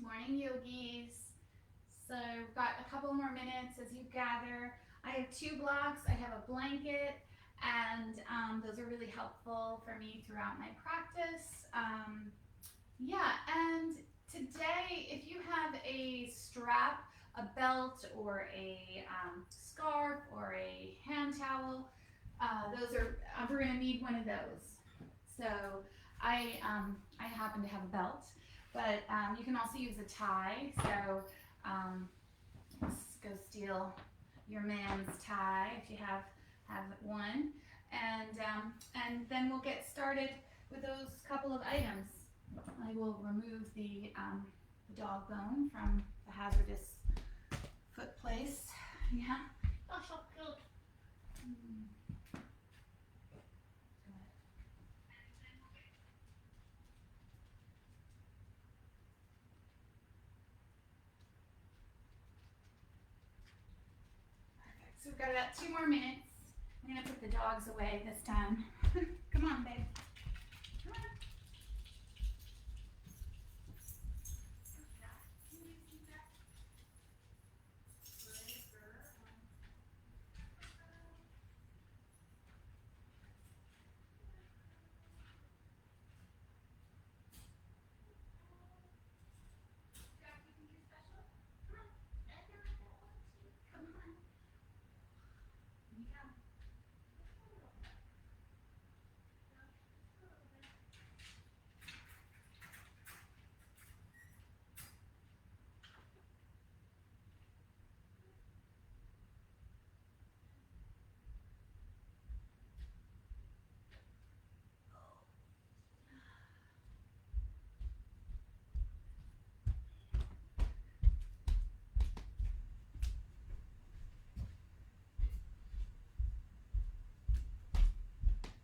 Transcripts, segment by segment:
Morning, yogis. So we've got a couple more minutes as you gather. I have 2 blocks. I have a blanket, and those are really helpful for me throughout my practice. Yeah, and today, if you have a strap, a belt, or a scarf, or a hand towel, those are. We're gonna need one of those. So I happen to have a belt, but you can also use a tie. So let's go steal your man's tie if you have one, and then we'll get started with those couple of items. I will remove the dog bone from the hazardous foot place. Yeah. Oh, so cute. Perfect. So we've got about 2 more minutes. I'm gonna put the dogs away this time. Come on, babe. Come on.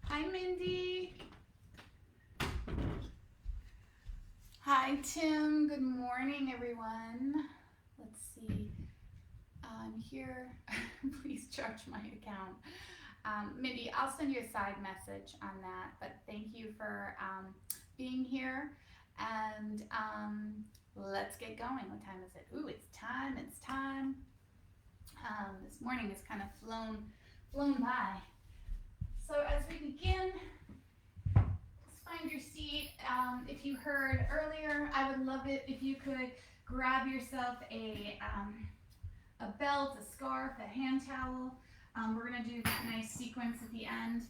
Hi, Mindy. Hi, Tim. Good morning, everyone. Let's see. I'm here. Please charge my account. Mindy, I'll send you a side message on that, but thank you for being here. And let's get going. What time is it? Ooh, it's time. It's time. This morning has kind of flown by. So as we begin, let's find your seat. If you heard earlier, I would love it if you could grab yourself a belt, a scarf, a hand towel. We're gonna do that nice sequence at the end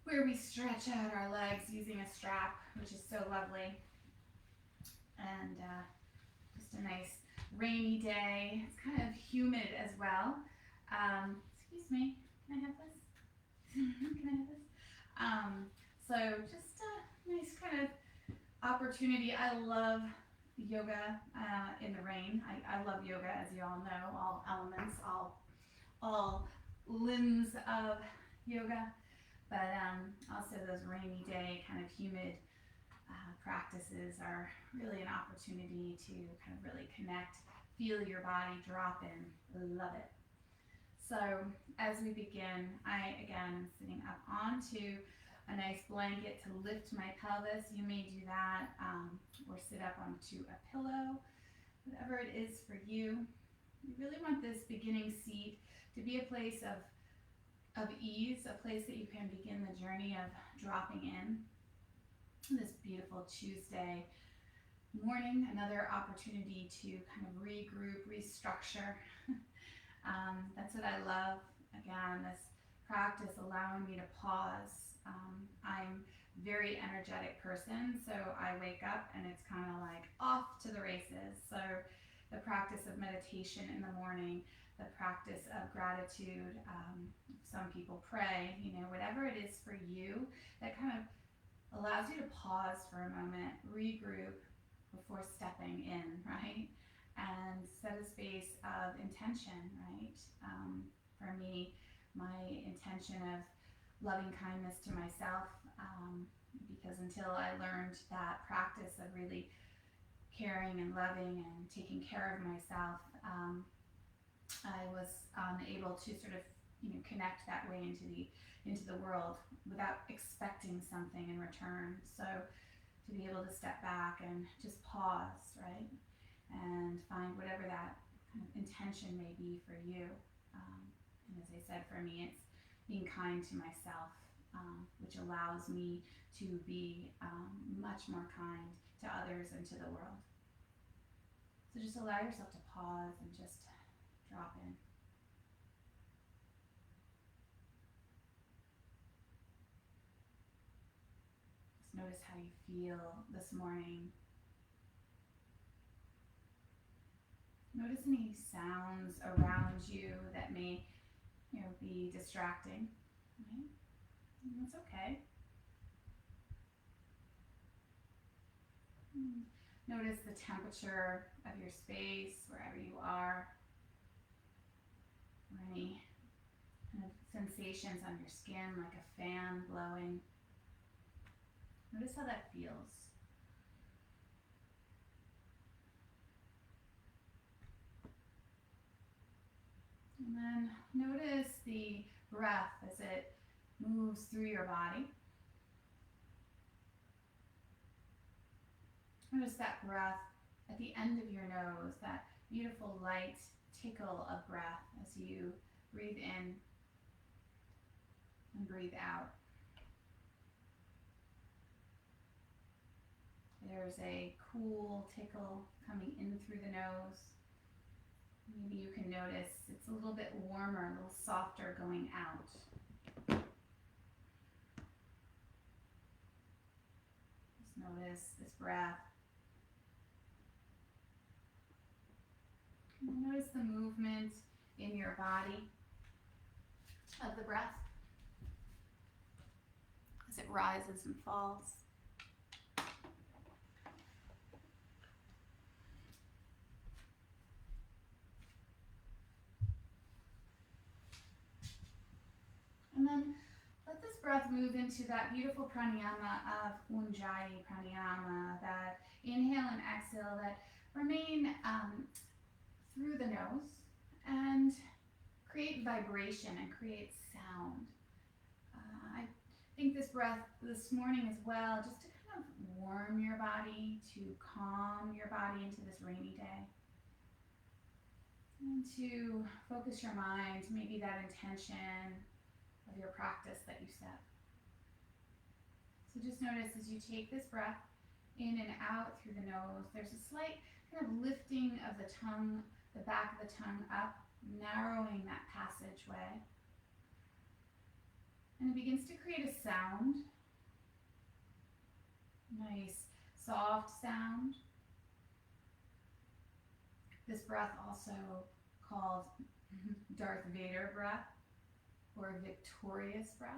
where we stretch out our legs using a strap, which is so lovely. And just a nice rainy day. It's kind of humid as well. Excuse me, can I have this? Can I have this? So just a nice kind of opportunity. I love yoga in the rain. I love yoga, as you all know, all elements, all limbs of yoga, but also those rainy day kind of humid practices are really an opportunity to kind of really connect, feel your body drop in. Love it. So as we begin, I again am sitting up onto a nice blanket to lift my pelvis. You may do that or sit up onto a pillow, whatever it is for you. You really want this beginning seat to be a place of ease, a place that you can begin the journey of dropping in. This beautiful Tuesday morning, another opportunity to kind of regroup, restructure. That's what I love. Again, this practice allowing me to pause. I'm a very energetic person, so I wake up and it's kind of like off to the races. So the practice of meditation in the morning, the practice of gratitude, some people pray, whatever it is for you that kind of allows you to pause for a moment, regroup before stepping in, right? and set a space of intention, right? For me, my intention of loving kindness to myself, because until I learned that practice of really caring and loving and taking care of myself, I was unable to sort of connect that way into the world without expecting something in return. So to be able to step back and just pause, right, and find whatever that kind of intention may be for you. And as I said, for me, it's being kind to myself, which allows me to be much more kind to others and to the world. So just allow yourself to pause and just drop in. Just notice how you feel this morning. Notice any sounds around you that may, be distracting, right? And that's okay. Notice the temperature of your space, wherever you are, or any kind of sensations on your skin, like a fan blowing. Notice how that feels. And then notice the breath as it moves through your body. Notice that breath at the end of your nose, that beautiful light tickle of breath as you breathe in and breathe out. There's a cool tickle coming in through the nose. Maybe you can notice it's a little bit warmer, a little softer going out. Just notice this breath. And notice the movement in your body of the breath as it rises and falls. And then let this breath move into that beautiful pranayama of Ujjayi pranayama, that inhale and exhale that remain through the nose and create vibration and create sound. I think this breath this morning as well, just to kind of warm your body, to calm your body into this rainy day, and to focus your mind, maybe that intention of your practice that you set. So just notice as you take this breath in and out through the nose, there's a slight kind of lifting of the tongue, the back of the tongue up, narrowing that passageway. And it begins to create a sound, nice soft sound. This breath also called Darth Vader breath, or victorious breath.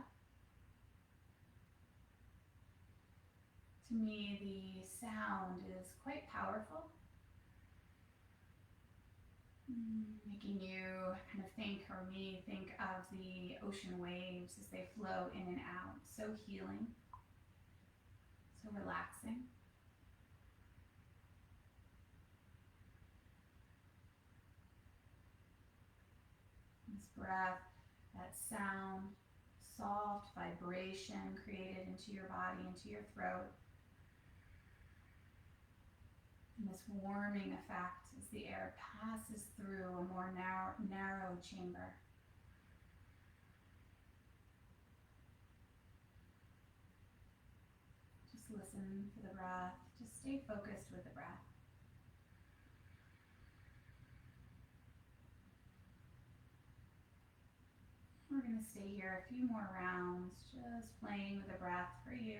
To me, the sound is quite powerful, making you kind of think of the ocean waves as they flow in and out. So healing, so relaxing. This breath, that sound, soft vibration created into your body, into your throat. And this warming effect as the air passes through a more narrow chamber. Just listen for the breath. Just stay focused with the breath. We're going to stay here a few more rounds, just playing with the breath for you.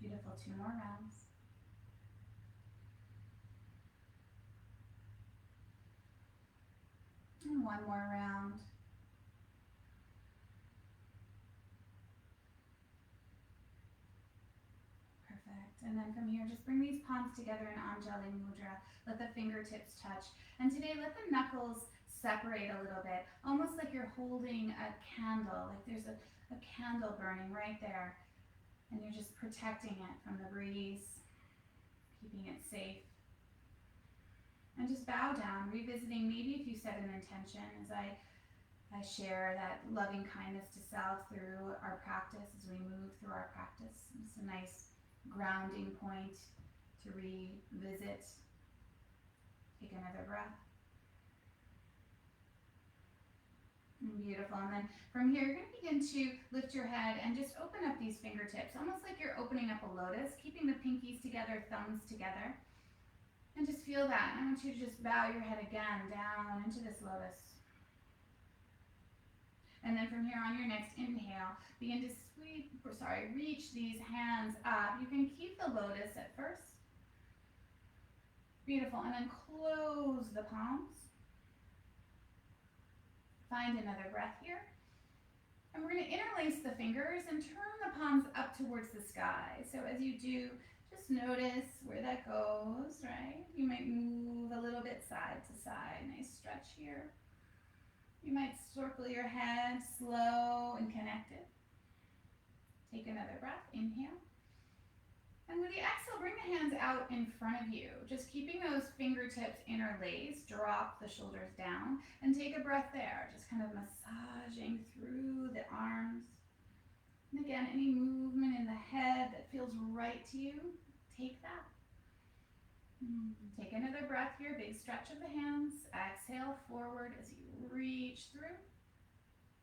Beautiful, 2 more rounds. one more round. Perfect. And then from here, just bring these palms together in Anjali Mudra. Let the fingertips touch. And today, let the knuckles separate a little bit, almost like you're holding a candle, like there's a candle burning right there. And you're just protecting it from the breeze, keeping it safe. And just bow down, revisiting, maybe if you set an intention as I share that loving kindness to self through our practice as we move through our practice. It's a nice grounding point to revisit. Take another breath. Beautiful. And then from here, you're going to begin to lift your head and just open up these fingertips, almost like you're opening up a lotus, keeping the pinkies together, thumbs together. And just feel that. I want you to just bow your head again down into this lotus. And then from here on your next inhale, begin to reach these hands up. You can keep the lotus at first. Beautiful. And then close the palms. Find another breath here. And we're going to interlace the fingers and turn the palms up towards the sky. So as you do, just notice where that goes, right? You might move a little bit side to side. Nice stretch here. You might circle your head slow and connected. Take another breath. Inhale. And with the exhale, bring the hands out in front of you. Just keeping those fingertips interlaced. Drop the shoulders down and take a breath there. Just kind of massaging through the arms. And again, any movement in the head that feels right to you, take that. Take another breath here. Big stretch of the hands. Exhale forward as you reach through.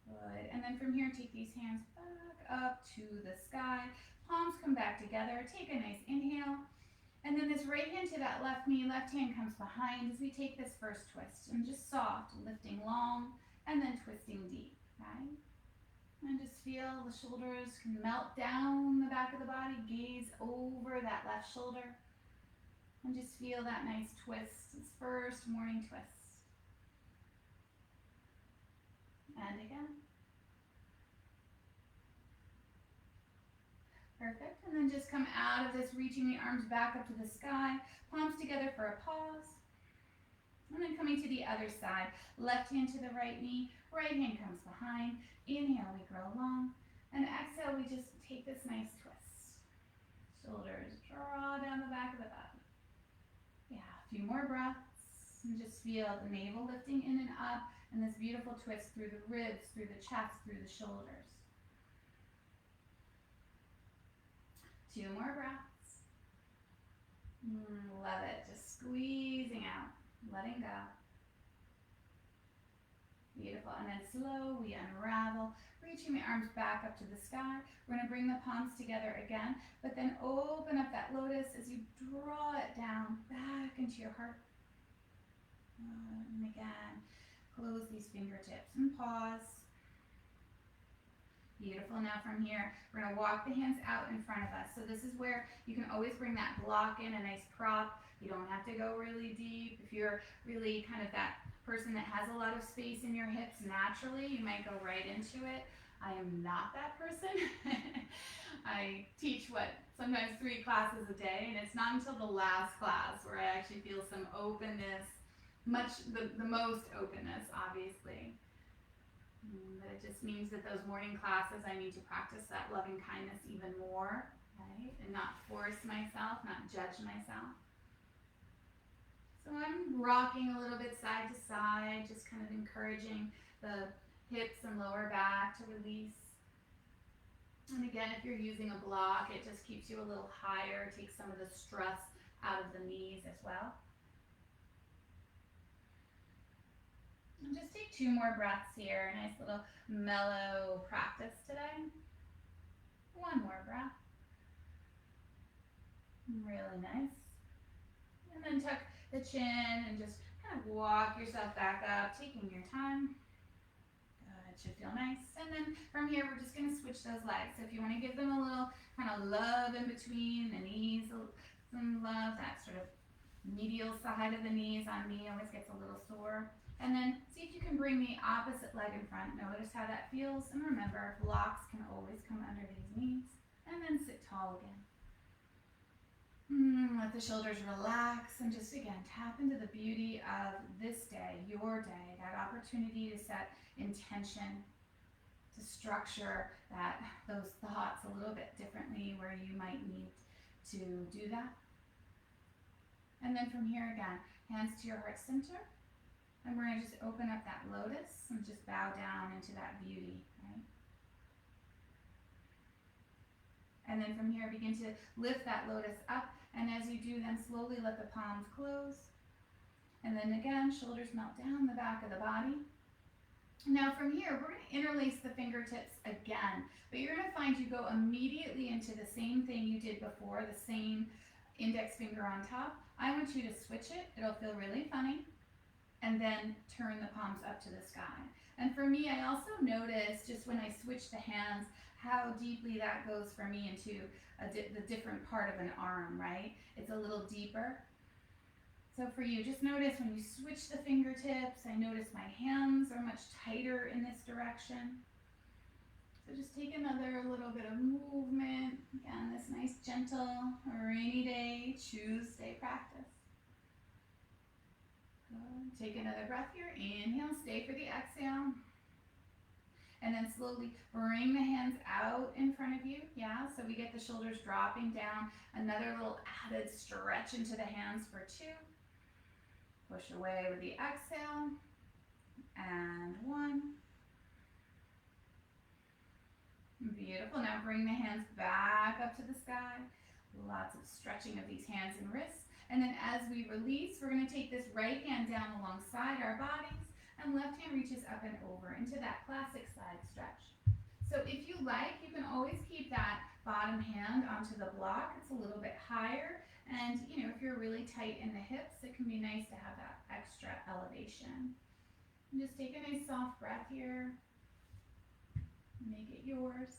Good. And then from here, take these hands back up to the sky. Palms come back together. Take a nice inhale. And then this right hand to that left knee, left hand comes behind as we take this first twist. And just soft, lifting long, and then twisting deep, right? And just feel the shoulders melt down the back of the body. Gaze over that left shoulder. And just feel that nice twist. This first morning twist. And again. Perfect. And then just come out of this, reaching the arms back up to the sky. Palms together for a pause. And then coming to the other side. Left hand to the right knee. Right hand comes behind. Inhale, we grow long. And exhale, we just take this nice twist. Shoulders draw down the back of the body. Yeah, a few more breaths. And just feel the navel lifting in and up. And this beautiful twist through the ribs, through the chest, through the shoulders. 2 more breaths. Love it. Just squeezing out, letting go. Beautiful. And then slow, we unravel, reaching the arms back up to the sky. We're going to bring the palms together again, but then open up that lotus as you draw it down back into your heart. And again, close these fingertips and pause. Beautiful. Now from here, we're going to walk the hands out in front of us. So this is where you can always bring that block in, a nice prop. You don't have to go really deep. If you're really kind of that person that has a lot of space in your hips naturally, you might go right into it. I am not that person. I teach sometimes 3 classes a day, and it's not until the last class where I actually feel some openness, the most openness, obviously. But it just means that those morning classes, I need to practice that loving kindness even more, right? And not force myself, not judge myself. So I'm rocking a little bit side to side, just kind of encouraging the hips and lower back to release. And again, if you're using a block, it just keeps you a little higher, takes some of the stress out of the knees as well. And just take 2 more breaths here. A nice little mellow practice today. 1 more breath. Really nice. And then tuck the chin and just kind of walk yourself back up, taking your time. Good, should feel nice. And then from here, we're just going to switch those legs. So if you want to give them a little kind of love in between the knees, some love, that sort of Medial side of the knees on me always gets a little sore. And then see if you can bring the opposite leg in front. Notice how that feels. And remember, blocks can always come under these knees. And then sit tall again. Let the shoulders relax and just again tap into the beauty of this day, your day, that opportunity to set intention, to structure those thoughts a little bit differently where you might need to do that. And then from here again, hands to your heart center. And we're going to just open up that lotus and just bow down into that beauty, right? And then from here, begin to lift that lotus up. And as you do, then slowly let the palms close. And then again, shoulders melt down the back of the body. Now from here, we're going to interlace the fingertips again. But you're going to find you go immediately into the same thing you did before, the same index finger on top. I want you to switch it. It'll feel really funny. And then turn the palms up to the sky. And for me, I also notice just when I switch the hands, how deeply that goes for me into the different part of an arm, right? It's a little deeper. So for you, just notice when you switch the fingertips, I notice my hands are much tighter in this direction. So just take another little bit of movement. Again, this nice, gentle, rainy day, Tuesday practice. Good. Take another breath here. Inhale, stay for the exhale. And then slowly bring the hands out in front of you. Yeah, so we get the shoulders dropping down. Another little added stretch into the hands for 2. Push away with the exhale. And 1. Beautiful. Now bring the hands back up to the sky. Lots of stretching of these hands and wrists. And then as we release, we're going to take this right hand down alongside our bodies. And left hand reaches up and over into that classic side stretch. So if you like, you can always keep that bottom hand onto the block. It's a little bit higher. And if you're really tight in the hips, it can be nice to have that extra elevation. And just take a nice soft breath here. Make it yours.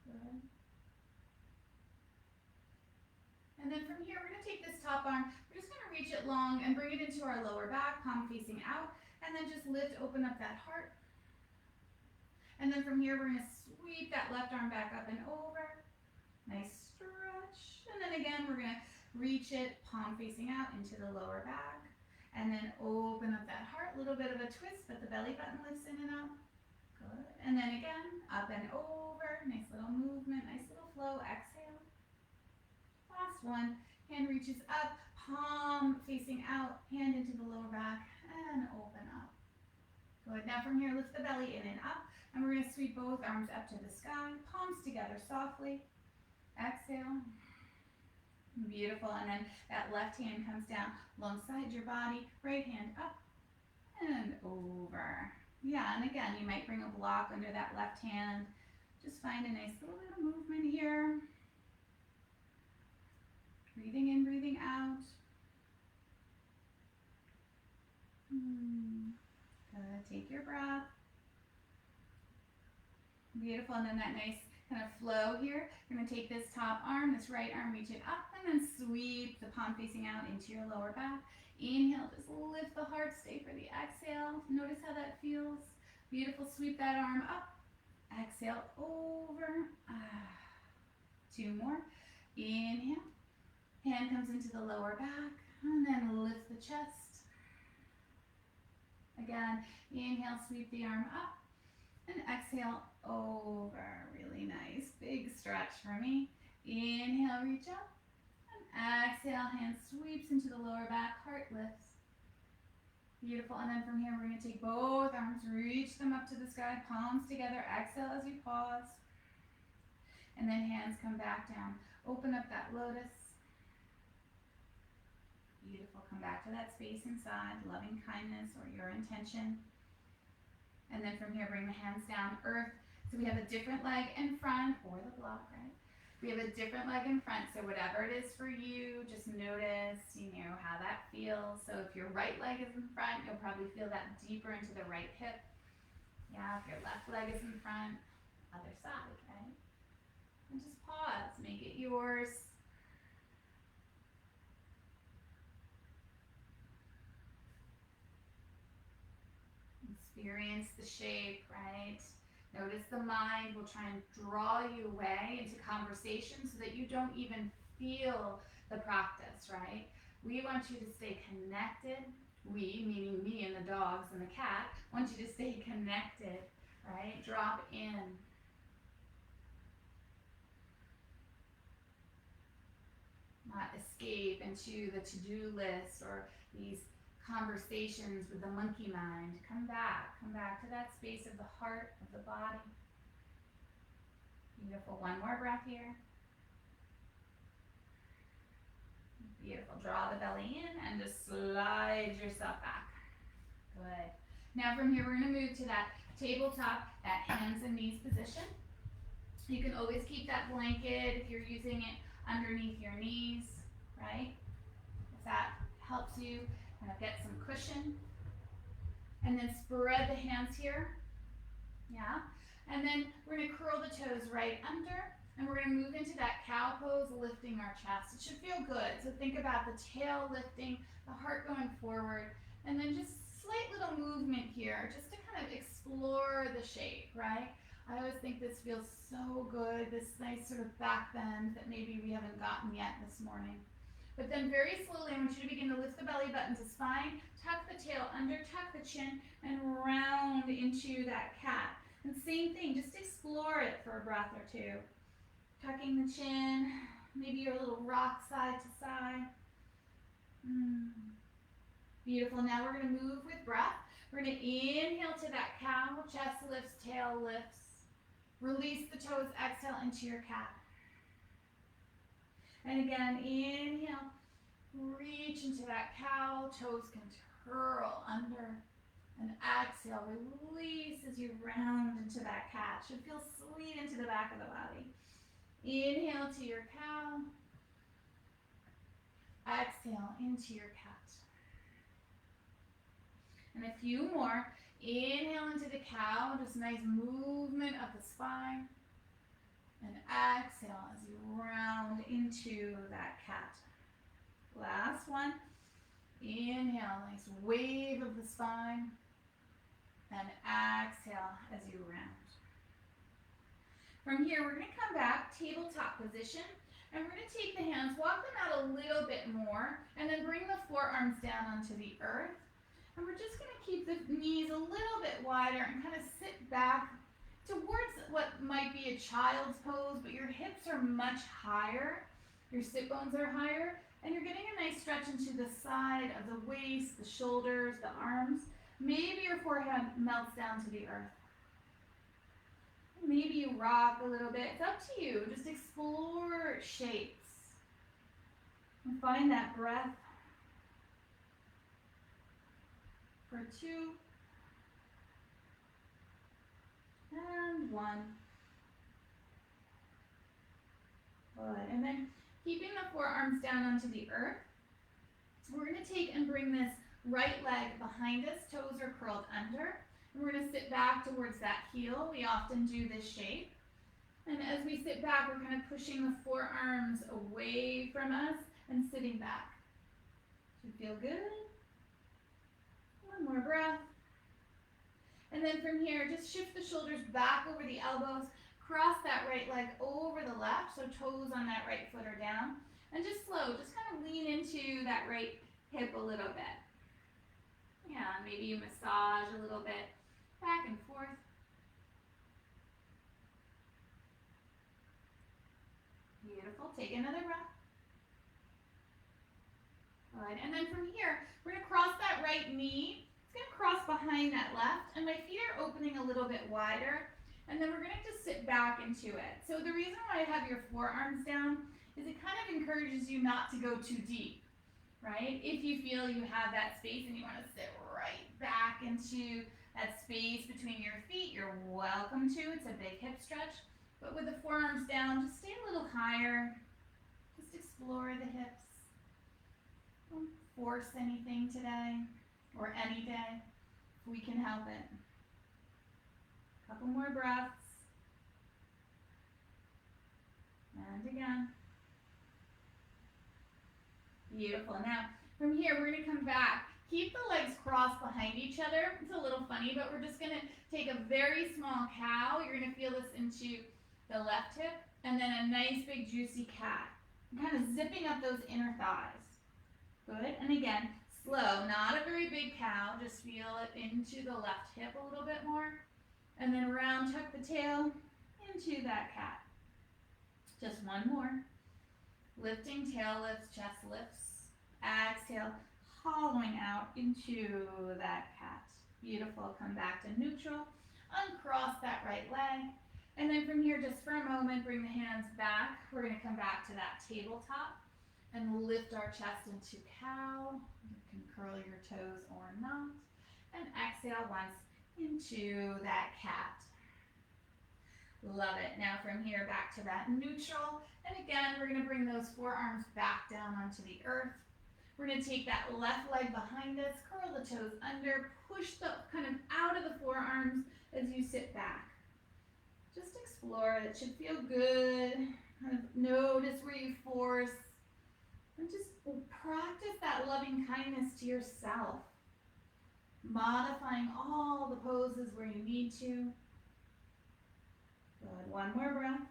Good. And then from here, we're going to take this top arm. We're just going to reach it long and bring it into our lower back, palm facing out. And then just lift, open up that heart. And then from here, we're going to sweep that left arm back up and over. Nice stretch. And then again, we're going to reach it, palm facing out into the lower back. And then open up that heart. A little bit of a twist, but the belly button lifts in and up. Good. And then again, up and over. Nice little movement, nice little flow. Exhale. Last one. Hand reaches up, palm facing out, hand into the lower back, and open up. Good. Now from here, lift the belly in and up. And we're going to sweep both arms up to the sky, palms together softly. Exhale. Beautiful. And then that left hand comes down alongside your body, right hand up and over. Yeah, and again, you might bring a block under that left hand. Just find a nice little bit of movement here. Breathing in, breathing out. Good. Take your breath. Beautiful. And then that nice kind of flow here. You're going to take this top arm, this right arm, reach it up, and then sweep the palm facing out into your lower back. Inhale, just lift the heart, stay for the exhale. Notice how that feels. Beautiful. Sweep that arm up. Exhale, over. 2 more. Inhale. Hand comes into the lower back, and then lift the chest. Again, inhale, sweep the arm up, and exhale, over. Really nice, big stretch for me. Inhale, reach up, and exhale, hand sweeps into the lower back, heart lifts. Beautiful, and then from here, we're going to take both arms, reach them up to the sky, palms together, exhale as you pause. And then hands come back down. Open up that lotus. Beautiful. Come back to that space inside, loving kindness or your intention. And then from here, bring the hands down, earth. So we have a different leg in front, or the block, right? We have a different leg in front. So whatever it is for you, just notice, how that feels. So if your right leg is in front, you'll probably feel that deeper into the right hip. Yeah, if your left leg is in front, other side, right? And just pause, make it yours. Experience the shape, right? Notice the mind will try and draw you away into conversation so that you don't even feel the practice, right? We want you to stay connected. We, meaning me and the dogs and the cat, want you to stay connected, right? Drop in. Not escape into the to-do list or these conversations with the monkey mind. Come back to that space of the heart, of the body. Beautiful. One more breath here. Beautiful. Draw the belly in and just slide yourself back. Good. Now from here, we're going to move to that tabletop, that hands and knees position. You can always keep that blanket if you're using it underneath your knees, right? If that helps you kind of get some cushion. And then spread the hands here. Yeah. And then we're going to curl the toes right under. And we're going to move into that cow pose, lifting our chest. It should feel good. So think about the tail lifting, the heart going forward, and then just slight little movement here, just to kind of explore the shape, right? I always think this feels so good, this nice sort of back bend that maybe we haven't gotten yet this morning. But then very slowly, I want you to begin to lift the belly button to spine, tuck the tail under, tuck the chin, and round into that cat. And same thing, just explore it for a breath or two. Tucking the chin, maybe you're a little rock side to side. Beautiful. Now we're going to move with breath. We're going to inhale to that cow, chest lifts, tail lifts. Release the toes, exhale into your cat. And again, inhale, reach into that cow, toes can curl under. And exhale, release as you round into that cat. Should feel sweet into the back of the body. Inhale to your cow. Exhale into your cat. And a few more. Inhale into the cow, just nice movement of the spine. And exhale as you round into that cat. Last one. Inhale, nice wave of the spine. And exhale as you round. From here, we're going to come back, tabletop position, and we're going to take the hands, walk them out a little bit more, and then bring the forearms down onto the earth. And we're just going to keep the knees a little bit wider and kind of sit back towards what might be a child's pose, but your hips are much higher, your sit bones are higher, and you're getting a nice stretch into the side of the waist, the shoulders, the arms. Maybe your forehead melts down to the earth. Maybe you rock a little bit. It's up to you. Just explore shapes. And find that breath. For 2. And 1. Good. And then keeping the forearms down onto the earth, we're going to take and bring this right leg behind us. Toes are curled under. And we're going to sit back towards that heel. We often do this shape. And as we sit back, we're kind of pushing the forearms away from us and sitting back. Should feel good. One more breath. And then from here, just shift the shoulders back over the elbows. Cross that right leg over the left, so toes on that right foot are down. And just slow, just kind of lean into that right hip a little bit. Yeah, maybe you massage a little bit. Back and forth. Beautiful. Take another breath. Good. And then from here, we're going to cross that right knee. It's going to cross behind that left. And my feet are opening a little bit wider. And then we're going to just sit back into it. So the reason why I have your forearms down is it kind of encourages you not to go too deep, right? If you feel you have that space and you want to sit right back into that space between your feet, you're welcome to. It's a big hip stretch. But with the forearms down, just stay a little higher. Just explore the hips. Don't force anything today or any day if we can help it. Couple more breaths. And again. Beautiful. Now, from here, we're going to come back Keep the legs crossed behind each other. It's a little funny, but we're just gonna take a very small cow. You're gonna feel this into the left hip, and then a nice big juicy cat. Kind of zipping up those inner thighs. Good, and again, slow, not a very big cow, just feel it into the left hip a little bit more. And then round tuck the tail into that cat. Just one more. Lifting tail lifts, chest lifts. Exhale, hollowing out into that cat. Beautiful, come back to neutral. Uncross that right leg. And then from here, just for a moment, bring the hands back. We're gonna come back to that tabletop and lift our chest into cow. You can curl your toes or not. And exhale once into that cat. Love it. Now from here, back to that neutral. And again, we're gonna bring those forearms back down onto the earth. We're gonna take that left leg behind us, curl the toes under, push the kind of out of the forearms as you sit back. Just explore it. It should feel good. Kind of notice where you force. And just practice that loving kindness to yourself. Modifying all the poses where you need to. Good. One more breath.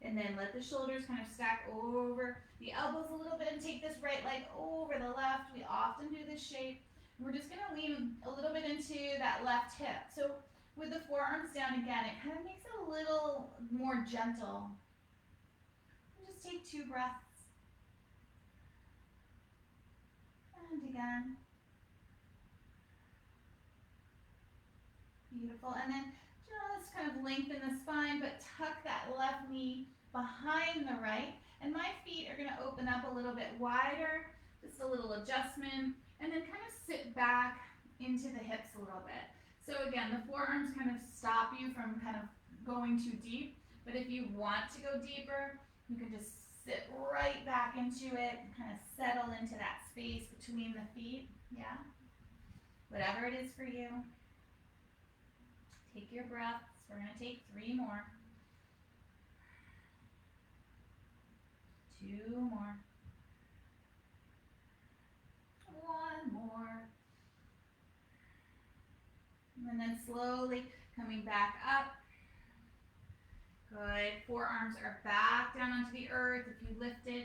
And then let the shoulders kind of stack over the elbows a little bit and take this right leg over the left. We often do this shape. We're just going to lean a little bit into that left hip. So with the forearms down again, it kind of makes it a little more gentle. And just take 2 breaths. And again. Beautiful. And then just kind of lengthen the spine, but tuck that left knee behind the right. And my feet are going to open up a little bit wider, just a little adjustment, and then kind of sit back into the hips a little bit. So again, the forearms kind of stop you from kind of going too deep, but if you want to go deeper, you can just sit right back into it and kind of settle into that space between the feet. Yeah, whatever it is for you. Take your breaths. We're going to take 3 more. 2 more. 1 more. And then slowly coming back up. Good. Forearms are back down onto the earth if you lifted.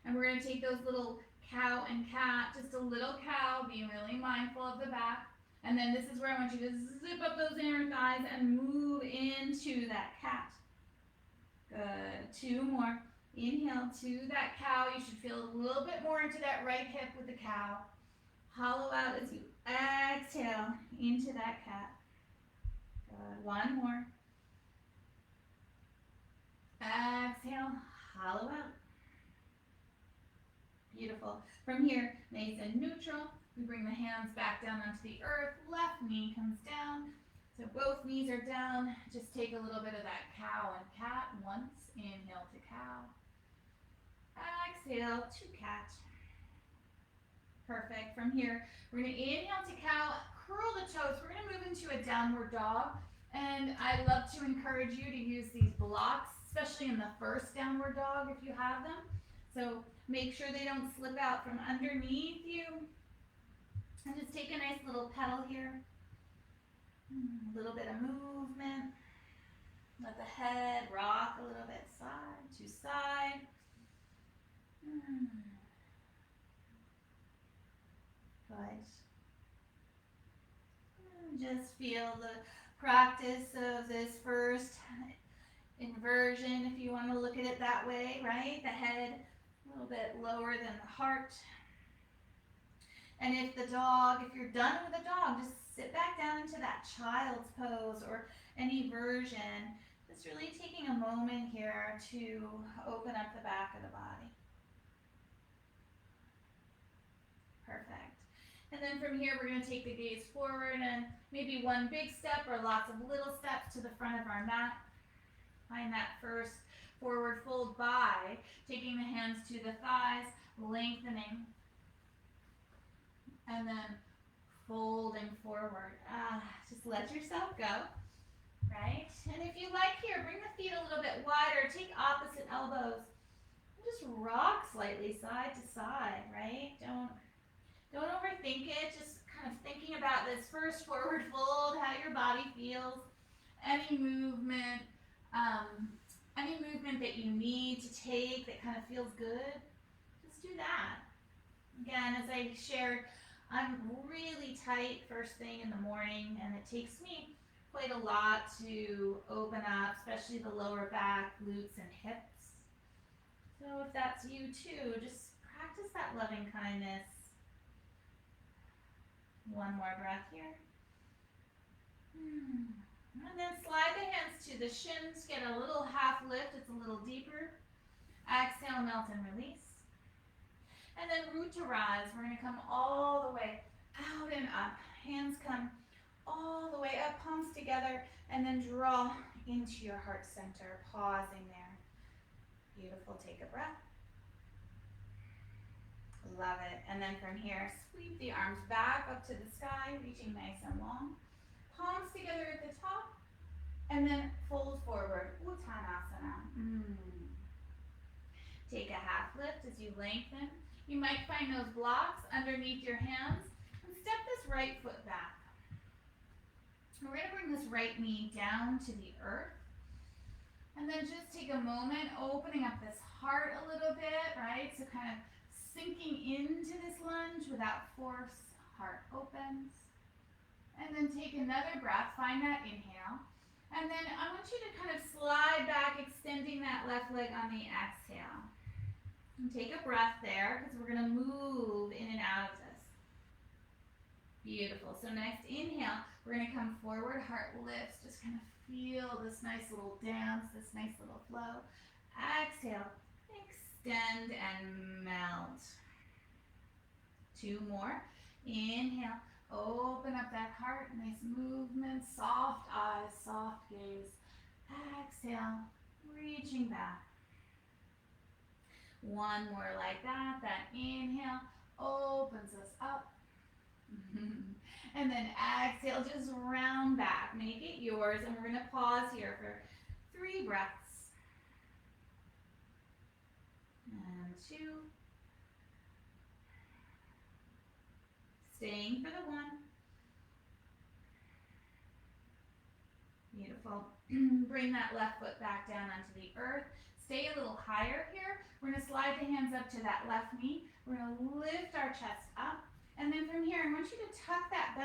And we're going to take those little cow and cat, just a little cow, being really mindful of the back. And then this is where I want you to zip up those inner thighs and move into that cat. Good. 2 more. Inhale to that cow. You should feel a little bit more into that right hip with the cow. Hollow out as you exhale into that cat. Good. 1 more. Exhale, hollow out. Beautiful. From here, nice and neutral. We bring the hands back down onto the earth. Left knee comes down. So both knees are down. Just take a little bit of that cow and cat once. Inhale to cow. Exhale to cat. Perfect. From here, we're going to inhale to cow, curl the toes. We're going to move into a downward dog. And I love to encourage you to use these blocks, especially in the first downward dog if you have them. So make sure they don't slip out from underneath you. And just take a nice little pedal here. A little bit of movement. Let the head rock a little bit side to side. Good. Just feel the practice of this first inversion, if you want to look at it that way, right? The head a little bit lower than the heart. And if you're done with the dog, just sit back down into that child's pose or any version. Just really taking a moment here to open up the back of the body. Perfect. And then from here, we're going to take the gaze forward and maybe one big step or lots of little steps to the front of our mat. Find that first forward fold by taking the hands to the thighs, lengthening, and then folding forward. Just let yourself go, right? And if you like here, bring the feet a little bit wider, take opposite elbows, and just rock slightly side to side, right? Don't overthink it. Just kind of thinking about this first forward fold, how your body feels. Any movement that you need to take that kind of feels good, just do that. Again, as I shared, I'm really tight first thing in the morning, and it takes me quite a lot to open up, especially the lower back, glutes, and hips. So if that's you too, just practice that loving kindness. One more breath here. And then slide the hands to the shins, get a little half lift, it's a little deeper. Exhale, melt and release. And then root to rise, we're going to come all the way out and up. Hands come all the way up, palms together, and then draw into your heart center, pausing there. Beautiful, take a breath. Love it. And then from here, sweep the arms back up to the sky, reaching nice and long. Palms together at the top, and then fold forward, Uttanasana. Take a half lift as you lengthen. You might find those blocks underneath your hands, and step this right foot back. We're going to bring this right knee down to the earth, and then just take a moment, opening up this heart a little bit, right? So kind of sinking into this lunge without force, heart opens. And then take another breath, find that inhale. And then I want you to kind of slide back, extending that left leg on the exhale. And take a breath there, because we're going to move in and out of this. Beautiful. So next inhale, we're going to come forward, heart lifts, just kind of feel this nice little dance, this nice little flow. Exhale, extend and melt. Two more. Inhale. Open up that heart, nice movement, soft eyes, soft gaze. Exhale, reaching back. One more like that. That inhale opens us up. And then exhale, just round back. Make it yours. And we're going to pause here for 3 breaths. And 2. Staying for the 1. Beautiful. Bring that left foot back down onto the earth. Stay a little higher here. We're going to slide the hands up to that left knee. We're going to lift our chest up. And then from here, I want you to tuck that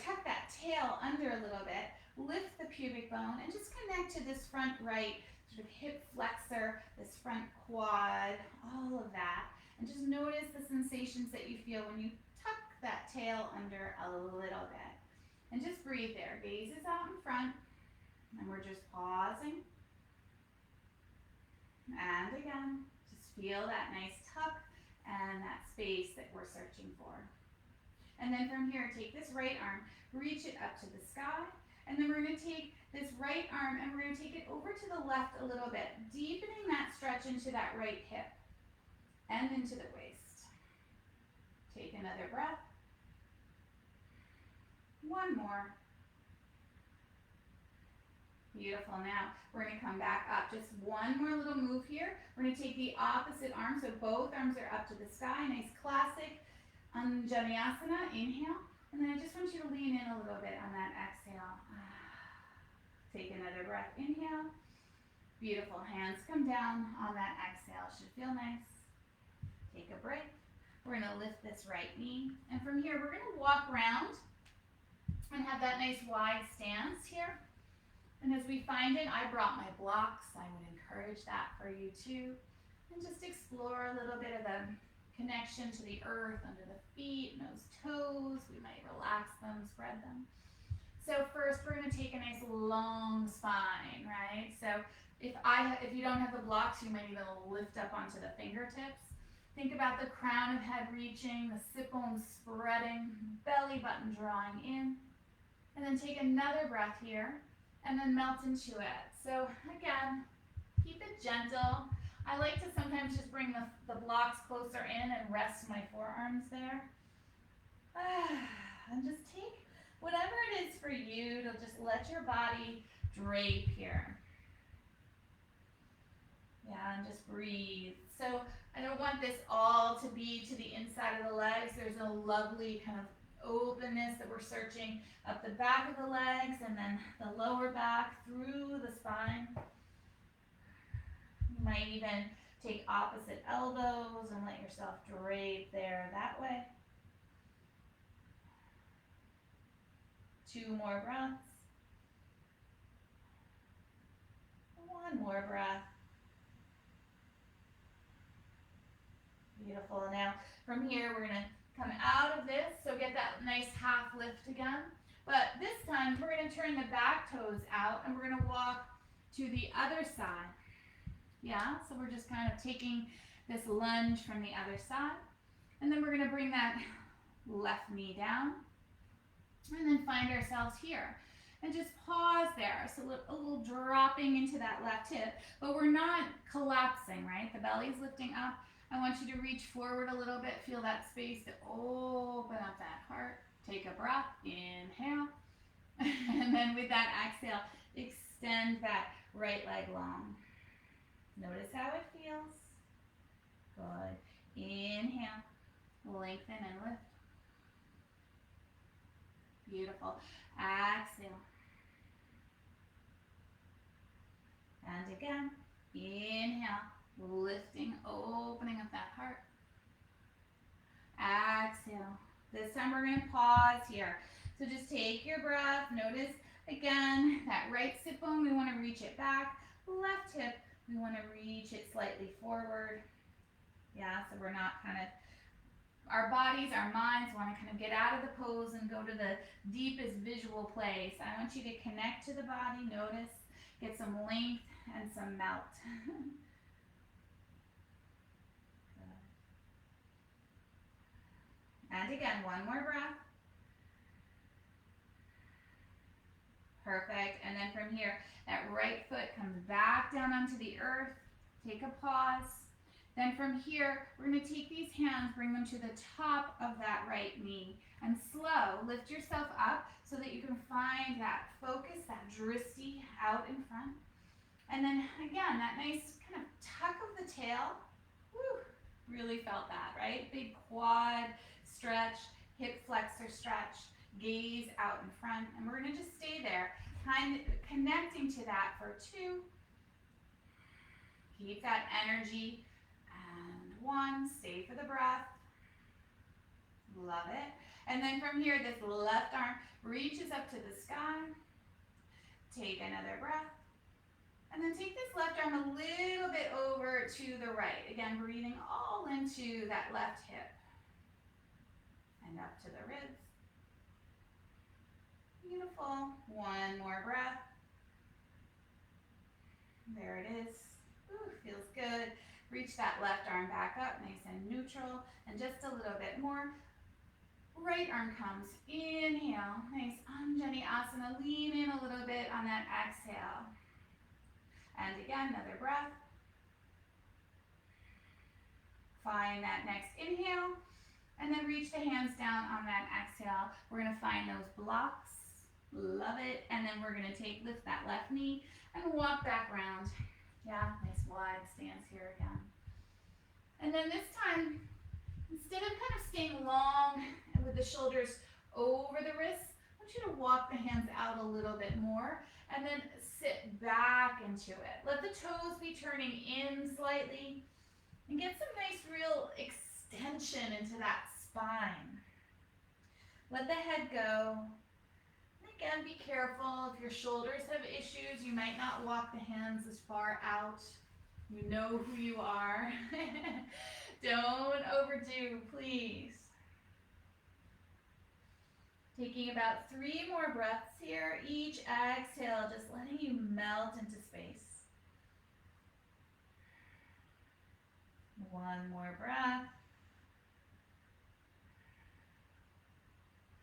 tuck that tail under a little bit. Lift the pubic bone and just connect to this front right sort of hip flexor, this front quad, all of that. And just notice the sensations that you feel when you tuck that tail under a little bit. And just breathe there. Gaze is out in front. And we're just pausing. And again, just feel that nice tuck and that space that we're searching for. And then from here, take this right arm, reach it up to the sky. And then we're going to take this right arm and we're going to take it over to the left a little bit, deepening that stretch into that right hip and into the waist. Take another breath. One more. Beautiful. Now we're going to come back up. Just one more little move here. We're going to take the opposite arm, so both arms are up to the sky. Nice classic Anjaneyasana. Inhale. And then I just want you to lean in a little bit on that exhale. Take another breath. Inhale. Beautiful. Hands come down on that exhale. Should feel nice. Take a break. We're going to lift this right knee. And from here, we're going to walk around and have that nice wide stance here. And as we find it, I brought my blocks. I would encourage that for you too. And just explore a little bit of the connection to the earth under the feet, those toes. We might relax them, spread them. So first, we're going to take a nice long spine, right? So if you don't have the blocks, you might even lift up onto the fingertips. Think about the crown of head reaching, the sit bones spreading, belly button drawing in. And then take another breath here, and then melt into it. So again, keep it gentle. I like to sometimes just bring the blocks closer in and rest my forearms there. And just take whatever it is for you to just let your body drape here. Yeah, and just breathe. So I don't want this all to be to the inside of the legs. There's a lovely kind of openness that we're searching up the back of the legs and then the lower back through the spine. You might even take opposite elbows and let yourself drape there that way. 2 more breaths. 1 more breath. Beautiful. Now from here we're going to come out of this, so get that nice half lift again. But this time we're going to turn the back toes out and we're going to walk to the other side. Yeah, so we're just kind of taking this lunge from the other side. And then we're going to bring that left knee down and then find ourselves here. And just pause there. So a little dropping into that left hip, but we're not collapsing, right? The belly's lifting up. I want you to reach forward a little bit. Feel that space to open up that heart. Take a breath. Inhale. And then with that exhale, extend that right leg long. Notice how it feels. Good. Inhale. Lengthen and lift. Beautiful. Exhale. And again. Inhale. Lifting, opening up that heart. Exhale. This time we're going to pause here. So just take your breath. Notice again that right sit bone, we want to reach it back. Left hip, we want to reach it slightly forward. Yeah, so we're not kind of, our bodies, our minds want to kind of get out of the pose and go to the deepest visual place. I want you to connect to the body. Notice, get some length and some melt. And again, 1 more breath. Perfect. And then from here, that right foot comes back down onto the earth. Take a pause. Then from here, we're going to take these hands, bring them to the top of that right knee. And slow, lift yourself up so that you can find that focus, that drishti out in front. And then again, that nice kind of tuck of the tail. Woo, really felt that, right? Big quad stretch, hip flexor stretch, gaze out in front. And we're going to just stay there, kind of connecting to that for 2. Keep that energy. And 1, stay for the breath. Love it. And then from here, this left arm reaches up to the sky. Take another breath. And then take this left arm a little bit over to the right. Again, breathing all into that left hip. And up to the ribs. Beautiful. 1 more breath. There it is. Ooh, feels good. Reach that left arm back up, nice and neutral. And just a little bit more. Right arm comes. Inhale. Nice Anjali Asana. Lean in a little bit on that exhale. And again, another breath. Find that next inhale. And then reach the hands down on that exhale. We're going to find those blocks. Love it. And then we're going to lift that left knee and walk back round. Yeah, nice wide stance here again. And then this time, instead of kind of staying long with the shoulders over the wrists, I want you to walk the hands out a little bit more and then sit back into it. Let the toes be turning in slightly and get some nice real extension into that spine. Let the head go. And again, be careful. If your shoulders have issues, you might not walk the hands as far out. You know who you are. Don't overdo, please. Taking about 3 more breaths here. Each exhale, just letting you melt into space. 1 more breath.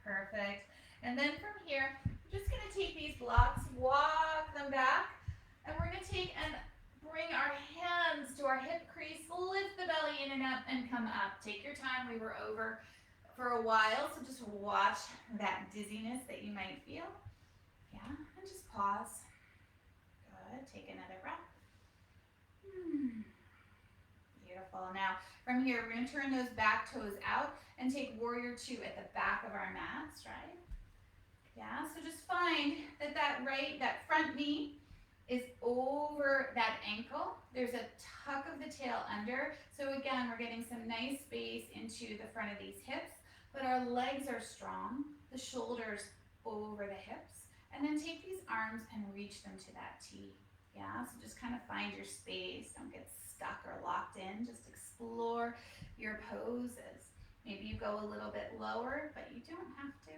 Perfect. And then from here, we're just going to take these blocks, walk them back, and we're going to take and bring our hands to our hip crease, lift the belly in and up and come up. Take your time. We were over for a while, so just watch that dizziness that you might feel. Yeah, and just pause. Good. Take another breath. Beautiful. Now, from here, we're going to turn those back toes out and take warrior two at the back of our mats, right? Yeah, so just find that that front knee is over that ankle. There's a tuck of the tail under. So again, we're getting some nice space into the front of these hips, but our legs are strong, the shoulders over the hips, and then take these arms and reach them to that T. Yeah, so just kind of find your space. Don't get stuck or locked in. Just explore your poses. Maybe you go a little bit lower, but you don't have to.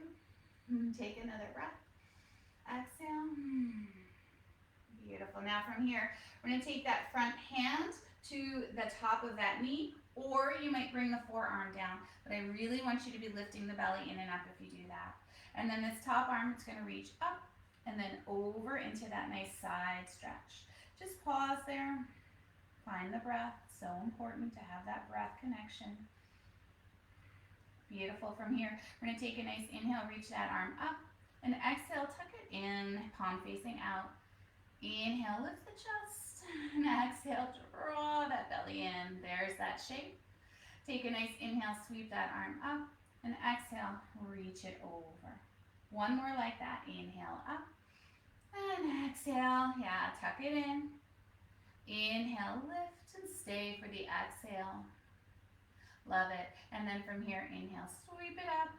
Take another breath. Exhale. Beautiful. Now from here, we're going to take that front hand to the top of that knee, or you might bring the forearm down, but I really want you to be lifting the belly in and up if you do that. And then this top arm is going to reach up and then over into that nice side stretch. Just pause there. Find the breath. So important to have that breath connection. Beautiful. From here, we're going to take a nice inhale, reach that arm up, and exhale, tuck it in, palm facing out. Inhale, lift the chest, and exhale, draw that belly in. There's that shape. Take a nice inhale, sweep that arm up, and exhale, reach it over. One more like that. Inhale up, and exhale. Yeah, tuck it in. Inhale, lift, and stay for the exhale. Love it. And then from here, inhale, sweep it up.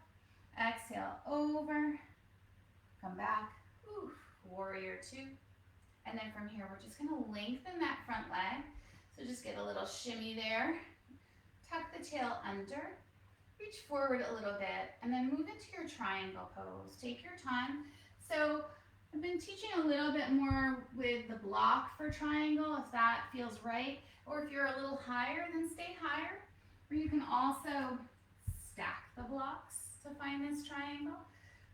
Exhale, over. Come back. Ooh, warrior two. And then from here, we're just going to lengthen that front leg. So just get a little shimmy there. Tuck the tail under. Reach forward a little bit. And then move into your triangle pose. Take your time. So I've been teaching a little bit more with the block for triangle, if that feels right. Or if you're a little higher, then stay higher. Or you can also stack the blocks to find this triangle.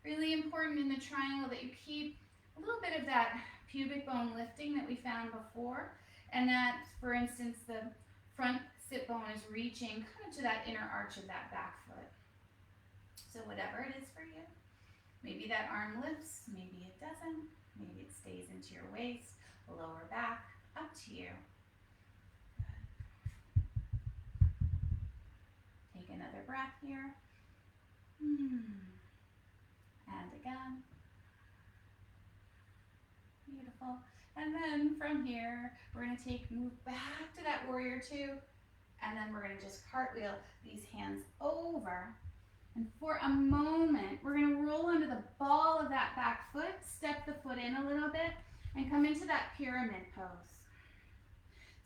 Really important in the triangle that you keep a little bit of that pubic bone lifting that we found before, and that, for instance, the front sit bone is reaching kind of to that inner arch of that back foot. So whatever it is for you. Maybe that arm lifts, maybe it doesn't, maybe it stays into your waist, lower back, up to you. Take another breath here. And again. Beautiful. And then from here, we're going to move back to that warrior two, and then we're going to just cartwheel these hands over. And for a moment, we're going to roll under the ball of that back foot, step the foot in a little bit, and come into that pyramid pose.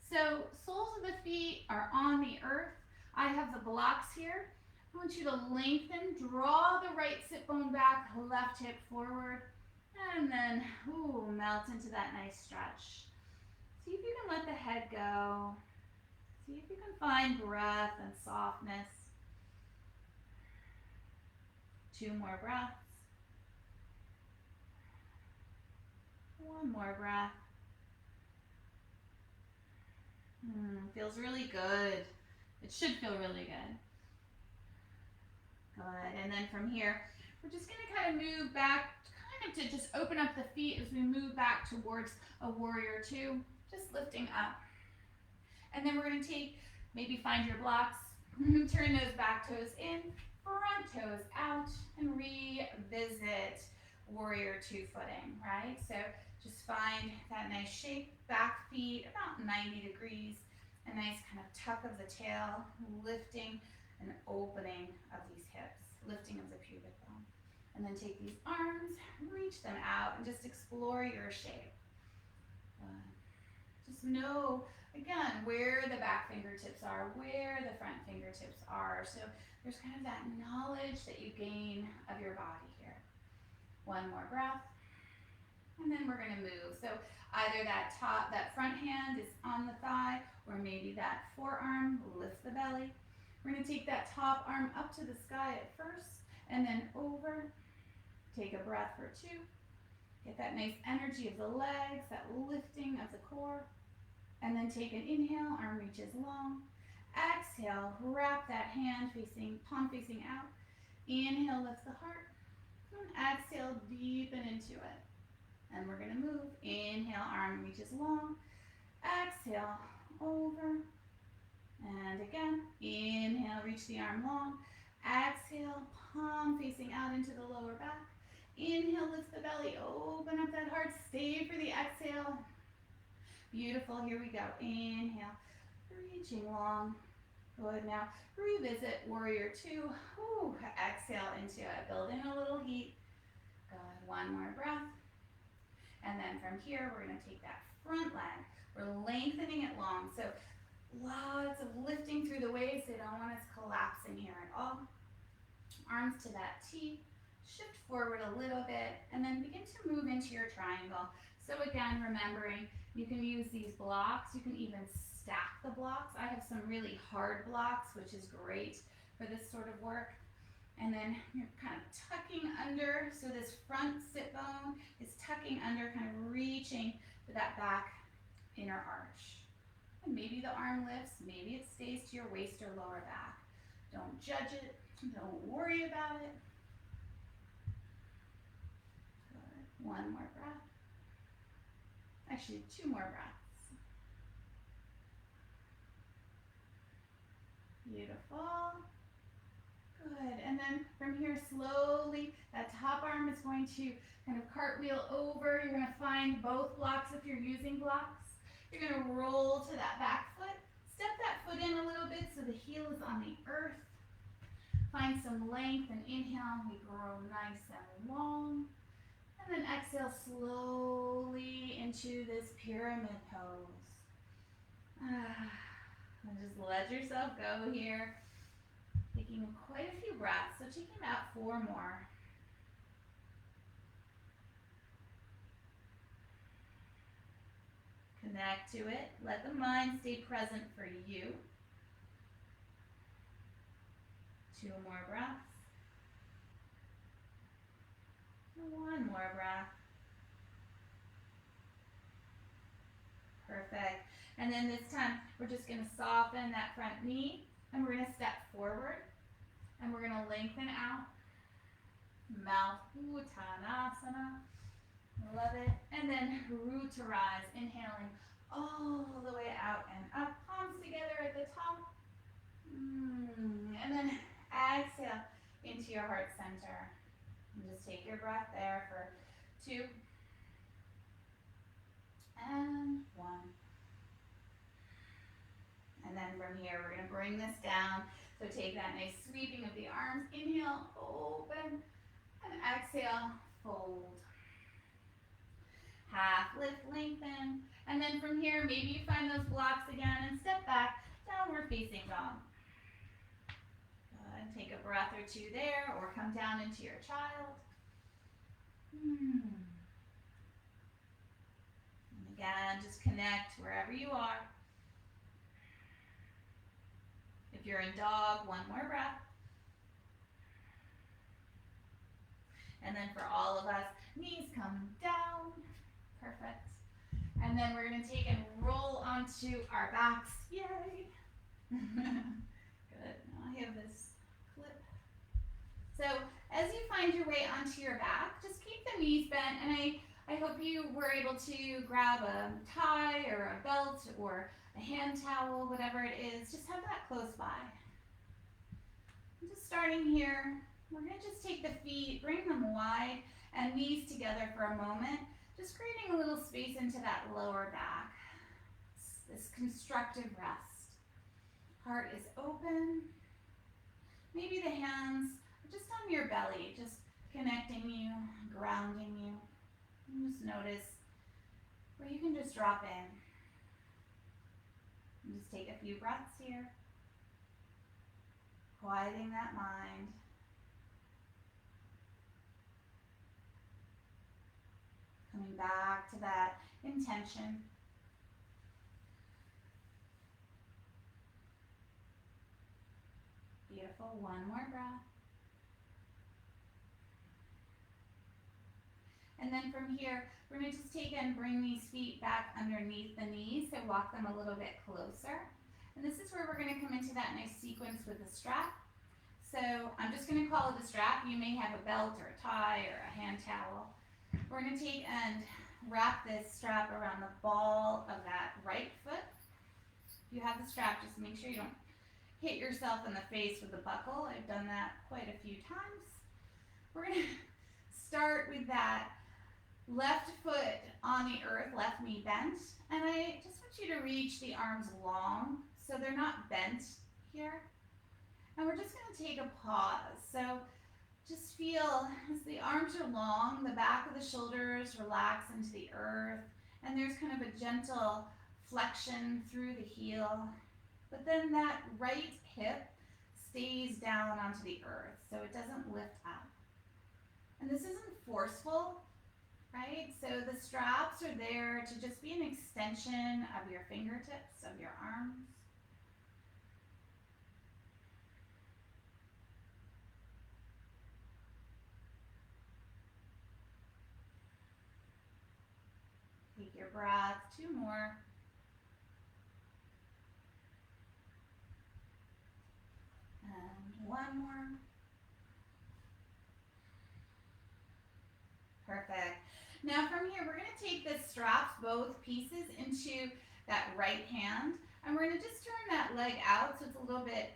So soles of the feet are on the earth. I have the blocks here. I want you to lengthen, draw the right sit bone back, left hip forward, and then melt into that nice stretch. See if you can let the head go. See if you can find breath and softness. 2 more breaths. 1 more breath. Feels really good. It should feel really good. Good. And then from here, we're just going to kind of move back, kind of to just open up the feet as we move back towards a warrior two, just lifting up. And then we're going to maybe find your blocks, turn those back toes in, front toes out, and revisit warrior two footing, right? So just find that nice shape, back feet about 90 degrees, a nice kind of tuck of the tail, lifting and opening of these hips, lifting of the pubic bone. And then take these arms, reach them out, and just explore your shape. Just know, again, where the back fingertips are, where the front fingertips are. So there's kind of that knowledge that you gain of your body here. 1 more breath. And then we're going to move. So either that front hand is on the thigh, or maybe that forearm lifts the belly. We're going to take that top arm up to the sky at first, and then over. Take a breath for 2. Get that nice energy of the legs, that lifting of the core. And then take an inhale, arm reaches long. Exhale, wrap that hand palm facing out. Inhale, lift the heart. And exhale, deepen into it. And we're going to move. Inhale, arm reaches long. Exhale, over. And again, inhale, reach the arm long. Exhale, palm facing out into the lower back. Inhale, lift the belly, open up that heart, stay for the exhale. Beautiful, here we go. Inhale, reaching long. Good, now revisit warrior two. Ooh, exhale into it, building a little heat. Good, one more breath. And then from here, we're gonna take that front leg. We're lengthening it long. So lots of lifting through the waist. I don't want us collapsing here at all. Arms to that T. Shift forward a little bit and then begin to move into your triangle. So again, remembering you can use these blocks. You can even stack the blocks. I have some really hard blocks, which is great for this sort of work. And then you're kind of tucking under. So this front sit bone is tucking under, kind of reaching for that back inner arch. And maybe the arm lifts, maybe it stays to your waist or lower back. Don't judge it, don't worry about it. Good. One more breath. Actually, two more breaths. Beautiful. Good, and then from here slowly, that top arm is going to kind of cartwheel over. You're gonna find both blocks if you're using blocks. You're gonna roll to that back foot. Step that foot in a little bit so the heel is on the earth. Find some length and inhale, we grow nice and long. And then exhale slowly into this pyramid pose. And just let yourself go here. Taking quite a few breaths, so taking about 4 more. Connect to it. Let the mind stay present for you. 2 more breaths. 1 more breath. Perfect. And then this time, we're just going to soften that front knee, and we're going to step forward, and we're going to lengthen out. Mouth Uttanasana. Love it. And then root to rise, inhaling all the way out and up. Palms together at the top. And then exhale into your heart center. And just take your breath there for 2 and 1. And then from here, we're going to bring this down. So take that nice sweeping of the arms. Inhale, open, and exhale, fold. Half lift, lengthen. And then from here, maybe you find those blocks again and step back, downward facing dog. Good. Take a breath or 2 there, or come down into your child. And again, just connect wherever you are. If you're in dog, 1 more breath. And then for all of us, knees come down. Perfect. And then we're going to take and roll onto our backs. Yay. Good. Now I have this clip. So as you find your way onto your back, just keep the knees bent. And I hope you were able to grab a tie or a belt or a hand towel, whatever it is. Just have that close by. I'm just starting here. We're going to just take the feet, bring them wide, and knees together for a moment. Just creating a little space into that lower back. This constructive rest. Heart is open. Maybe the hands are just on your belly, just connecting you, grounding you. And just notice where you can just drop in. And just take a few breaths here. Quieting that mind. Coming back to that intention. Beautiful. 1 more breath. And then from here, we're going to just take and bring these feet back underneath the knees. So walk them a little bit closer. And this is where we're going to come into that nice sequence with the strap. So I'm just going to call it a strap. You may have a belt or a tie or a hand towel. We're going to take and wrap this strap around the ball of that right foot. If you have the strap, just make sure you don't hit yourself in the face with the buckle. I've done that quite a few times. We're going to start with that left foot on the earth, left knee bent. And I just want you to reach the arms long so they're not bent here. And we're just going to take a pause. So just feel as the arms are long, the back of the shoulders relax into the earth, and there's kind of a gentle flexion through the heel. But then that right hip stays down onto the earth, so it doesn't lift up. And this isn't forceful, right? So the straps are there to just be an extension of your fingertips, of your arms. Take your breath, 2 more. And 1 more. Perfect. Now from here, we're going to take the straps, both pieces, into that right hand. And we're going to just turn that leg out so it's a little bit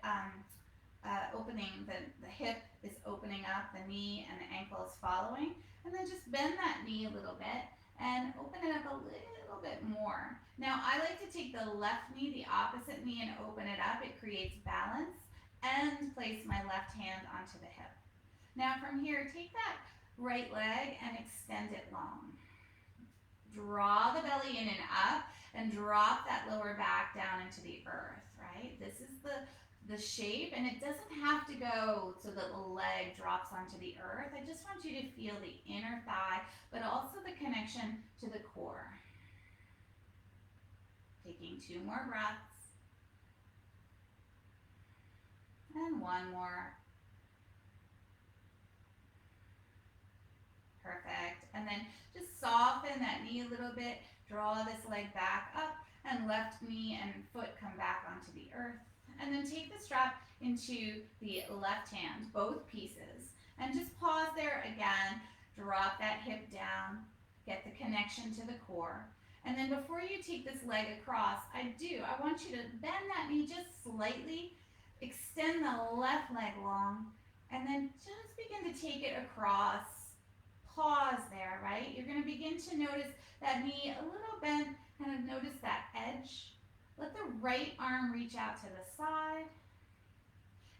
opening. The hip is opening up, the knee and the ankle is following. And then just bend that knee a little bit and open it up a little bit more. Now I like to take the left knee, the opposite knee, and open it up. It creates balance, and place my left hand onto the hip. Now from here, take that right leg and extend it long. Draw the belly in and up and drop that lower back down into the earth, right? This is the shape, and it doesn't have to go so that the leg drops onto the earth. I just want you to feel the inner thigh, but also the connection to the core. Taking 2 more breaths. And 1 more. Perfect. And then just soften that knee a little bit. Draw this leg back up, and left knee and foot come back onto the earth. And then take the strap into the left hand, both pieces. And just pause there again. Drop that hip down. Get the connection to the core. And then before you take this leg across, I want you to bend that knee just slightly. Extend the left leg long. And then just begin to take it across. Pause there, right? You're going to begin to notice that knee a little bent. Kind of notice that edge. Let the right arm reach out to the side.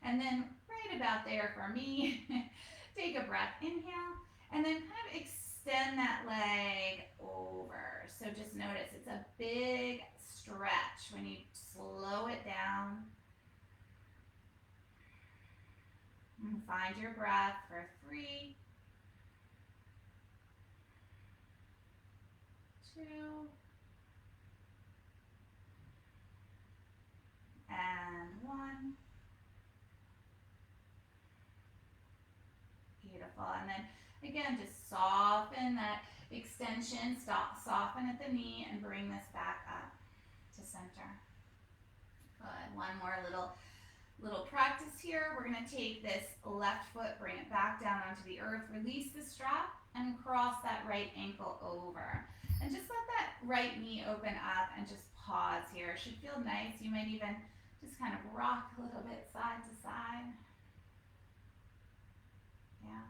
And then right about there for me, take a breath, inhale, and then kind of extend that leg over. So just notice it's a big stretch when you slow it down. And find your breath for 3, 2, and 1. Beautiful. And then again, just soften that extension. Soften at the knee and bring this back up to center. Good. 1 more little practice here. We're going to take this left foot, bring it back down onto the earth, release the strap, and cross that right ankle over. And just let that right knee open up and just pause here. It should feel nice. You might even just kind of rock a little bit side to side. Yeah.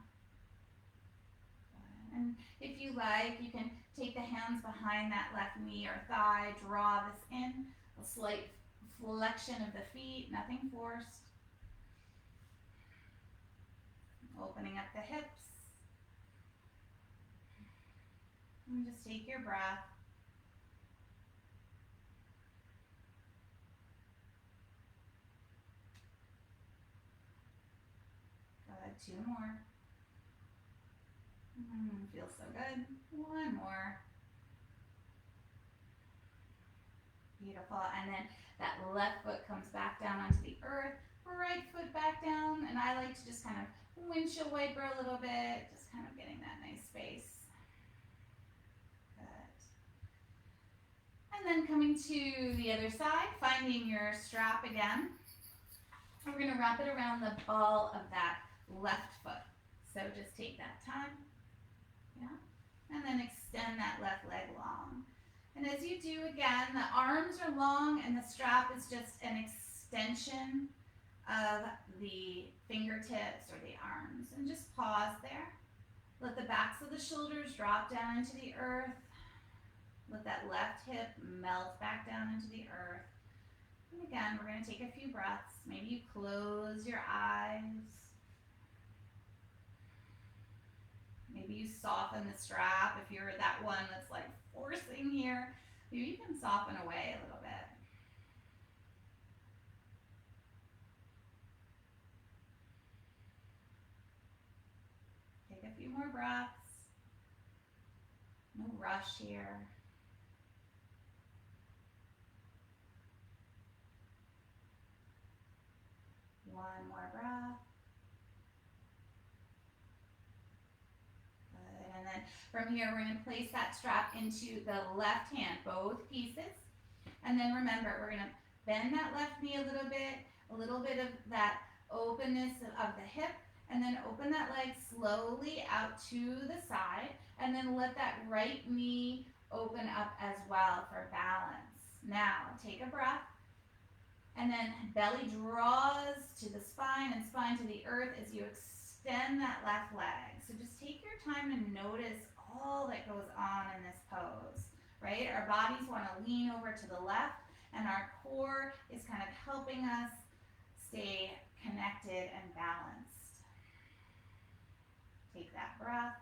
Good. And if you like, you can take the hands behind that left knee or thigh, draw this in, a slight flexion of the feet, nothing forced. Opening up the hips. And just take your breath. Good. 2 more. Feels so good. 1 more. Beautiful. And then that left foot comes back down onto the earth. Right foot back down. And I like to just kind of windshield wiper a little bit. Just kind of getting that nice space. And then coming to the other side, finding your strap again. We're going to wrap it around the ball of that left foot. So just take that time. Yeah. And then extend that left leg long. And as you do, again, the arms are long and the strap is just an extension of the fingertips or the arms. And just pause there. Let the backs of the shoulders drop down into the earth. Let that left hip melt back down into the earth. And again, we're going to take a few breaths. Maybe you close your eyes. Maybe you soften the strap if you're that one that's like forcing here. Maybe you can soften away a little bit. Take a few more breaths. No rush here. One more breath. Good. And then from here, we're going to place that strap into the left hand, both pieces. And then remember, we're going to bend that left knee a little bit of that openness of the hip, and then open that leg slowly out to the side, and then let that right knee open up as well for balance. Now, take a breath, and then belly draws to the spine and spine to the earth as you extend that left leg. So just take your time to notice all that goes on in this pose, right? Our bodies want to lean over to the left, and our core is kind of helping us stay connected and balanced. Take that breath.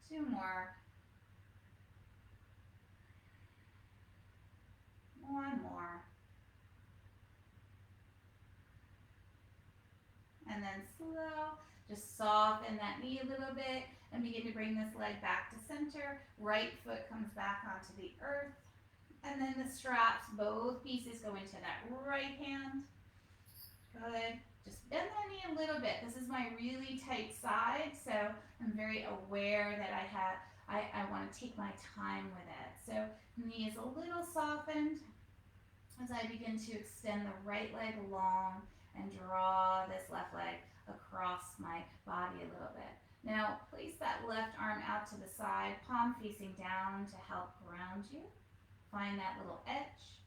2 more. 1 more. And then slow, just soften that knee a little bit and begin to bring this leg back to center. Right foot comes back onto the earth. And then the straps, both pieces go into that right hand. Good. Just bend that knee a little bit. This is my really tight side, so I'm very aware that I want to take my time with it. So knee is a little softened as I begin to extend the right leg long and draw this left leg across my body a little bit. Now place that left arm out to the side, palm facing down to help ground you. Find that little edge.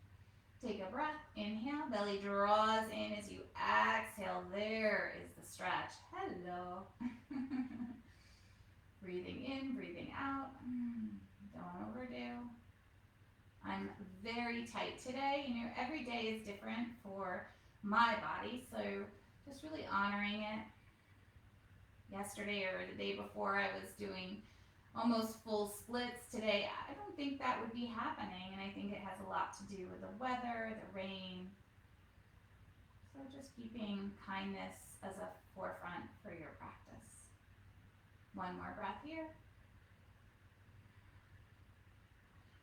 Take a breath, inhale, belly draws in as you exhale. There is the stretch. Hello. Breathing in, breathing out. Don't overdo. I'm very tight today. You know, every day is different for my body, so just really honoring it. Yesterday or the day before, I was doing almost full splits. Today, I don't think that would be happening, and I think it has a lot to do with the weather, the rain. So just keeping kindness as a forefront for your practice. 1 more breath here.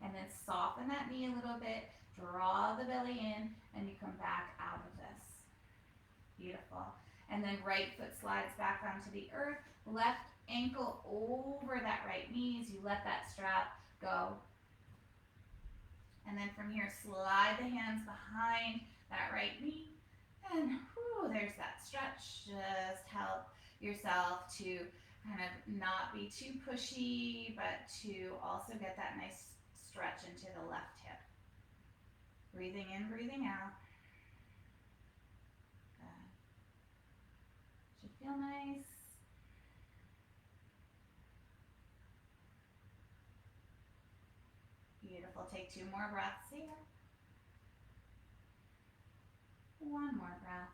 And then soften that knee a little bit, draw the belly in, and you come back out of this. Beautiful. And then right foot slides back onto the earth, left ankle over that right knee as you let that strap go. And then from here, slide the hands behind that right knee. And there's that stretch. Just help yourself to kind of not be too pushy, but to also get that nice stretch into the left hip. Breathing in, breathing out. Good. Should feel nice. Beautiful. Take 2 more breaths here. 1 more breath.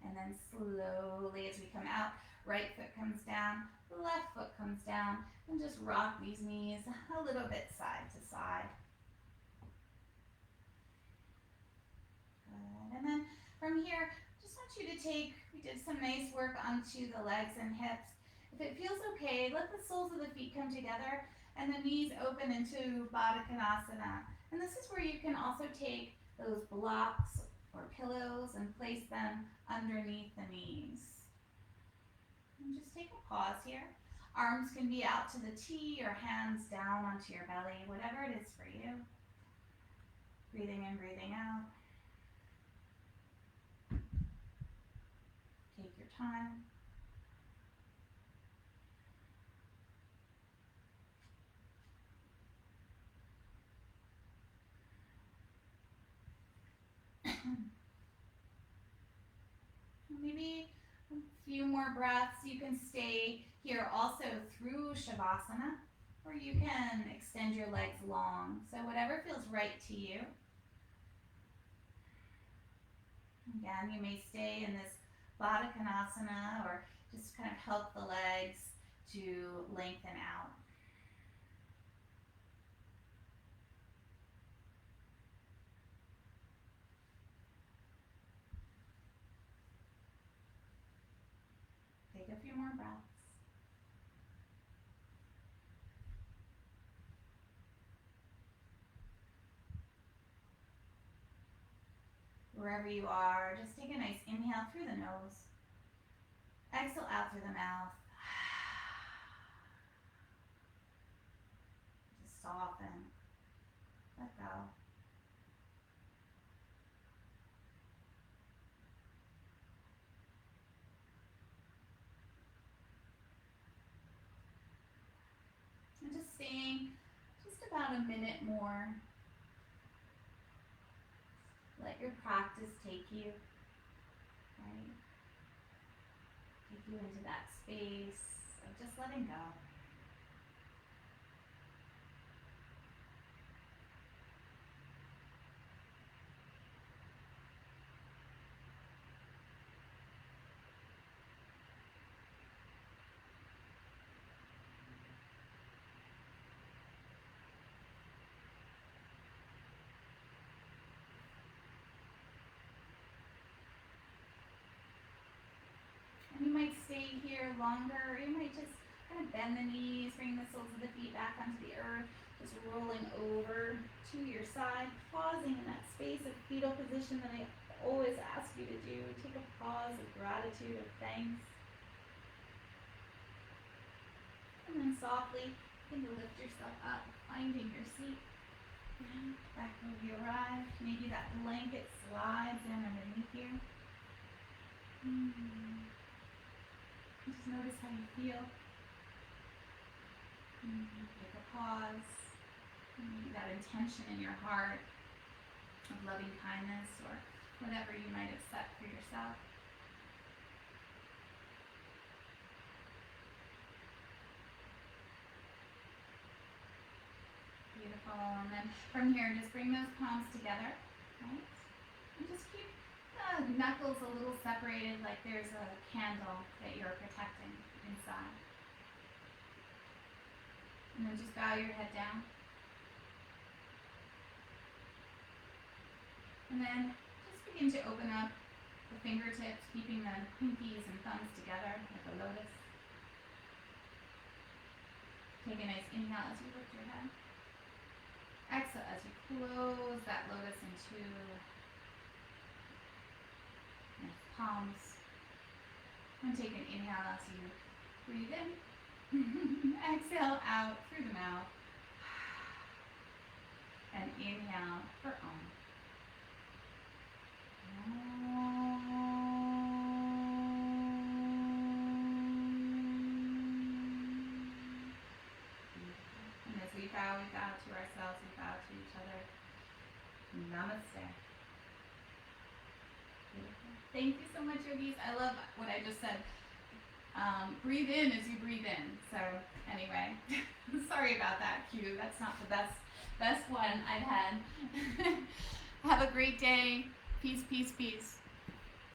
And then slowly as we come out, right foot comes down, left foot comes down, and just rock these knees a little bit side to side. Good. And then from here, just want you to we did some nice work onto the legs and hips. If it feels okay, let the soles of the feet come together and the knees open into Baddha Konasana. And this is where you can also take those blocks or pillows and place them underneath the knees. And just take a pause here. Arms can be out to the T or hands down onto your belly, whatever it is for you. Breathing in, breathing out. Take your time. Maybe a few more breaths. You can stay here also through Shavasana, or you can extend your legs long. So whatever feels right to you. Again, you may stay in this Baddha Konasana or just kind of help the legs to lengthen out. Take a few more breaths. Wherever you are, just take a nice inhale through the nose. Exhale out through the mouth. Just soften. Let go. And just staying just about a minute more. Let your practice take you, right? Take you into that space of just letting go. And you might stay here longer, or you might just kind of bend the knees, bring the soles of the feet back onto the earth, just rolling over to your side, pausing in that space of fetal position that I always ask you to do. Take a pause of gratitude, of thanks. And then softly begin to lift yourself up, finding your seat. Back where you arrived. Maybe that blanket slides in underneath you. Just notice how you feel. Take a pause. Maybe that intention in your heart of loving kindness or whatever you might have set for yourself. Beautiful. And then from here, just bring those palms together, right? And just keep the knuckles a little separated, like there's a candle that you're protecting inside. And then just bow your head down. And then just begin to open up the fingertips, keeping the pinkies and thumbs together like a lotus. Take a nice inhale as you lift your head. Exhale as you close that lotus into nice palms. And take an inhale as you breathe in. Exhale out through the mouth. And inhale for Om. And as we bow to ourselves, we bow to each other. Namaste. Beautiful. Thank you so much, yogis. I love what I just said. Breathe in as you breathe in. So anyway, sorry about that cue. That's not the best one I've had. Have a great day. Peace, peace, peace.